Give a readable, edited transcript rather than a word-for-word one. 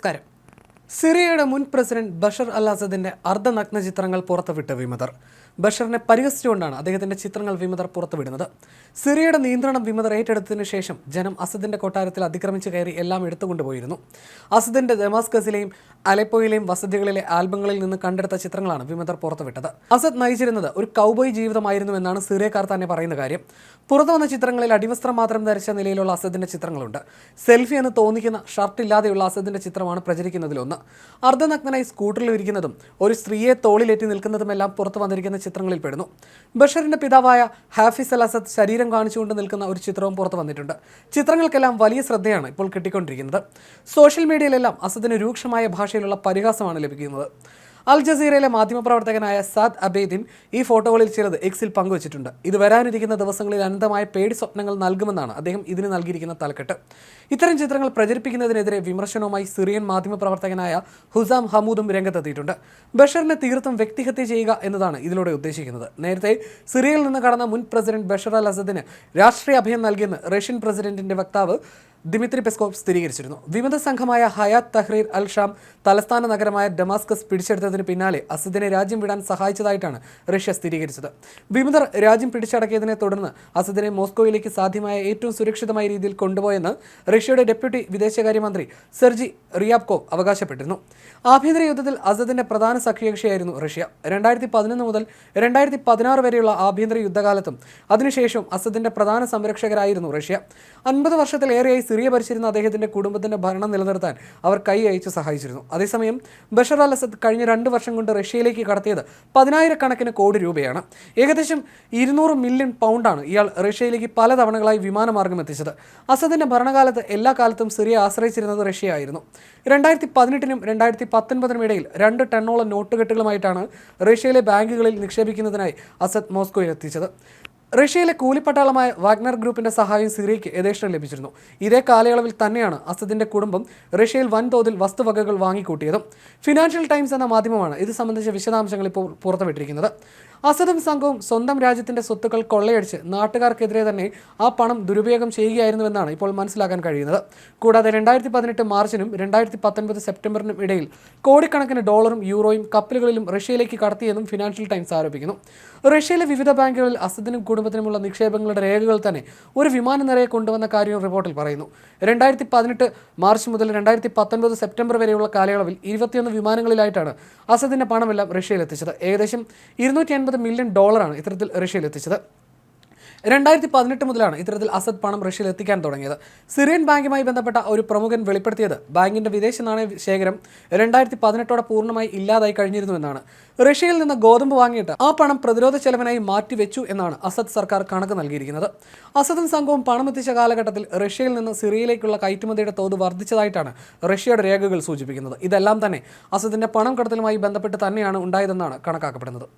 നമസ്കാരം. സിറിയയുടെ മുൻ പ്രസിഡന്റ് ബഷർ അൽ അസദിന്റെ അർദ്ധനഗ്ന ചിത്രങ്ങൾ പുറത്തുവിട്ട് വിമതർ. ബഷറിനെ പരിഹസിച്ചുകൊണ്ടാണ് അദ്ദേഹത്തിന്റെ ചിത്രങ്ങൾ വിമതർ പുറത്തുവിടുന്നത്. സിറിയയുടെ നിയന്ത്രണം വിമതർ ഏറ്റെടുത്തതിനു ശേഷം ജനം അസദിന്റെ കൊട്ടാരത്തിൽ അതിക്രമിച്ചു കയറി എല്ലാം എടുത്തുകൊണ്ടുപോയിരുന്നു. അസദിന്റെ ദമാസ്കസിലെയും അലെപ്പോയിലെയും വസതികളിലെ ആൽബങ്ങളിൽ നിന്ന് കണ്ടെടുത്ത ചിത്രങ്ങളാണ് വിമതർ പുറത്തുവിട്ടത്. അസദ് നയിച്ചിരുന്നത് ഒരു കൗബോയ് ജീവിതമായിരുന്നുവെന്നാണ് സിറിയക്കാർ തന്നെ പറയുന്ന കാര്യം. പുറത്തു വന്ന ചിത്രങ്ങളിൽ അടിവസ്ത്രം മാത്രം ധരിച്ച നിലയിലുള്ള അസദിന്റെ ചിത്രങ്ങളുണ്ട്. സെൽഫി എന്ന് തോന്നിക്കുന്ന ഷർട്ട് ഇല്ലാതെയുള്ള അസദിന്റെ ചിത്രമാണ് പ്രചരിക്കുന്നതിലൊന്ന്. അർദ്ധനഗ്നനായി സ്കൂട്ടറിൽ ഇരിക്കുന്നതും ഒരു സ്ത്രീയെ തോളിലേറ്റി നിൽക്കുന്നതുമെല്ലാം പുറത്തു വന്നിരിക്കുന്ന ചിത്രങ്ങളിൽ പെടുന്നു. ബഷറിന്റെ പിതാവായ ഹാഫിസ് അൽ അസദ് ശരീരം കാണിച്ചുകൊണ്ട് നിൽക്കുന്ന ഒരു ചിത്രവും പുറത്തു വന്നിട്ടുണ്ട്. ചിത്രങ്ങൾക്കെല്ലാം വലിയ ശ്രദ്ധയാണ് ഇപ്പോൾ കിട്ടിക്കൊണ്ടിരിക്കുന്നത്. സോഷ്യൽ മീഡിയയിലെല്ലാം അസദിന് രൂക്ഷമായ ഭാഷയിലുള്ള പരിഹാസമാണ് ലഭിക്കുന്നത്. അൽ ജസീറയിലെ മാധ്യമപ്രവർത്തകനായ സാദ് അബേദിൻ ഈ ഫോട്ടോകളിൽ ചിലത് എക്സിൽ പങ്കുവച്ചിട്ടുണ്ട്. ഇത് വരാനിരിക്കുന്ന ദിവസങ്ങളിൽ അനന്തമായ പേടി സ്വപ്നങ്ങൾ നൽകുമെന്നാണ് അദ്ദേഹം ഇതിന് നൽകിയിരിക്കുന്ന തലക്കെട്ട്. ഇത്തരം ചിത്രങ്ങൾ പ്രചരിപ്പിക്കുന്നതിനെതിരെ വിമർശനവുമായി സിറിയൻ മാധ്യമപ്രവർത്തകനായ ഹുസാം ഹമൂദും രംഗത്തെത്തിയിട്ടുണ്ട്. ബഷറിനെ തീർത്തും വ്യക്തിഹത്യ ചെയ്യുക എന്നതാണ് ഇതിലൂടെ ഉദ്ദേശിക്കുന്നത്. നേരത്തെ സിറിയയിൽ നിന്ന് കടന്ന മുൻ പ്രസിഡന്റ് ബഷർ അൽ അസദിന് രാഷ്ട്രീയ അഭയം നൽകിയെന്ന് റഷ്യൻ പ്രസിഡന്റിന്റെ വക്താവ് ദിമിത്രി പെസ്കോവ് സ്ഥിരീകരിച്ചിരുന്നു. വിമത സംഘമായ ഹയാത്ത് തഹ്രീർ അൽ ഷാം തലസ്ഥാന നഗരമായ ഡമാസ്കസ് പിടിച്ചെടുത്തതിന് പിന്നാലെ അസദിനെ രാജ്യം വിടാൻ സഹായിച്ചതായിട്ടാണ് റഷ്യ സ്ഥിരീകരിച്ചത്. വിമതർ രാജ്യം പിടിച്ചടക്കിയതിനെ തുടർന്ന് അസദിനെ മോസ്കോയിലേക്ക് സാധ്യമായ ഏറ്റവും സുരക്ഷിതമായ രീതിയിൽ കൊണ്ടുപോയെന്ന് റഷ്യയുടെ ഡെപ്യൂട്ടി വിദേശകാര്യമന്ത്രി സെർജി റിയാബ്കോവ് അവകാശപ്പെട്ടിരുന്നു. ആഭ്യന്തര യുദ്ധത്തിൽ അസദിന്റെ പ്രധാന സഖ്യകക്ഷിയായിരുന്നു റഷ്യ. 2011 മുതൽ 2016 വരെയുള്ള ആഭ്യന്തര യുദ്ധകാലത്തും അതിനുശേഷവും അസദിന്റെ പ്രധാന സംരക്ഷകരായിരുന്നു റഷ്യ. 50 വർഷത്തിലേറെയായി സിറിയ ഭരിച്ചിരുന്ന അദ്ദേഹത്തിന്റെ കുടുംബത്തിന്റെ ഭരണം നിലനിർത്താൻ അവർ കൈ അയച്ചു സഹായിച്ചിരുന്നു. അതേസമയം ബഷർ അൽ അസദ് കഴിഞ്ഞ 2 വർഷം കൊണ്ട് റഷ്യയിലേക്ക് കടത്തിയത് 10,000 കോടി രൂപയാണ്. ഏകദേശം 200 മില്യൺ പൗണ്ടാണ് ഇയാൾ റഷ്യയിലേക്ക് പല തവണകളായി വിമാനമാർഗം എത്തിച്ചത്. അസദിന്റെ ഭരണകാലത്ത് എല്ലാ കാലത്തും സിറിയ ആശ്രയിച്ചിരുന്നത് റഷ്യയായിരുന്നു. 2018 2019 ഇടയിൽ 2 ടണ്ണോളം നോട്ടുകെട്ടുകളുമായിട്ടാണ് റഷ്യയിലെ ബാങ്കുകളിൽ നിക്ഷേപിക്കുന്നതിനായി അസദ് മോസ്കോയിൽ എത്തിച്ചത്. റഷ്യയിലെ കൂലിപ്പട്ടാളമായ വാഗ്നർ ഗ്രൂപ്പിന്റെ സഹായം സിറിയയ്ക്ക് യഥേഷ്ടം ലഭിച്ചിരുന്നു. ഇതേ കാലയളവിൽ തന്നെയാണ് അസദിന്റെ കുടുംബം റഷ്യയിൽ വൻതോതിൽ വസ്തുവകകൾ വാങ്ങിക്കൂട്ടിയതും. ഫിനാൻഷ്യൽ ടൈംസ് എന്ന മാധ്യമമാണ് ഇത് സംബന്ധിച്ച വിശദാംശങ്ങൾ ഇപ്പോൾ പുറത്തുവിട്ടിരിക്കുന്നത്. അസദും സംഘവും സ്വന്തം രാജ്യത്തിന്റെ സ്വത്തുക്കൾ കൊള്ളയടിച്ച് നാട്ടുകാർക്കെതിരെ തന്നെ ആ പണം ദുരുപയോഗം ചെയ്യുകയായിരുന്നുവെന്നാണ് ഇപ്പോൾ മനസ്സിലാക്കാൻ കഴിയുന്നത്. കൂടാതെ 2018 മാർച്ചിനും 2019 സെപ്റ്റംബറിനും ഇടയിൽ കോടിക്കണക്കിന് ഡോളറും യൂറോയും കപ്പലുകളിലും റഷ്യയിലേക്ക് കടത്തിയെന്നും ഫിനാൻഷ്യൽ ടൈംസ് ആരോപിക്കുന്നു. റഷ്യയിലെ വിവിധ ബാങ്കുകളിൽ അസദിനും കുടുംബത്തിനുമുള്ള നിക്ഷേപങ്ങളുടെ രേഖകൾ തന്നെ ഒരു വിമാനം നിറയെ കൊണ്ടുവന്ന കാര്യം റിപ്പോർട്ടിൽ പറയുന്നു. 2018 മാർച്ച് മുതൽ 2019 സെപ്റ്റംബർ വരെയുള്ള കാലയളവിൽ 21 വിമാനങ്ങളിലായിട്ടാണ് അസദിന്റെ പണമെല്ലാം റഷ്യയിൽ എത്തിച്ചത്. ഏകദേശം 250 മില്യൺ ഡോളറാണ് ഇത്തരത്തിൽ റഷ്യയിൽ എത്തിച്ചത്. 2018 മുതലാണ് ഇത്തരത്തിൽ അസദ് പണം റഷ്യയിൽ എത്തിക്കാൻ തുടങ്ങിയത്. സിറിയൻ ബാങ്കുമായി ബന്ധപ്പെട്ട ഒരു പ്രമുഖൻ വെളിപ്പെടുത്തിയത് ബാങ്കിന്റെ വിദേശ നാണയ ശേഖരം 2018 പൂർണ്ണമായി ഇല്ലാതായി കഴിഞ്ഞിരുന്നുവെന്നാണ്. റഷ്യയിൽ നിന്ന് ഗോതമ്പ് വാങ്ങിയിട്ട് ആ പണം പ്രതിരോധ ചെലവിനായി മാറ്റിവെച്ചു എന്നാണ് അസദ് സർക്കാർ കണക്ക് നൽകിയിരിക്കുന്നത്. അസദും സംഘവും പണം എത്തിച്ച കാലഘട്ടത്തിൽ റഷ്യയിൽ നിന്ന് സിറിയയിലേക്കുള്ള കയറ്റുമതിയുടെ തോത് വർദ്ധിച്ചതായിട്ടാണ് റഷ്യയുടെ രേഖകൾ സൂചിപ്പിക്കുന്നത്. ഇതെല്ലാം തന്നെ അസദിന്റെ പണം കടത്തലുമായി ബന്ധപ്പെട്ട് തന്നെയാണ് ഉണ്ടായതെന്നാണ് കണക്കാക്കപ്പെടുന്നത്.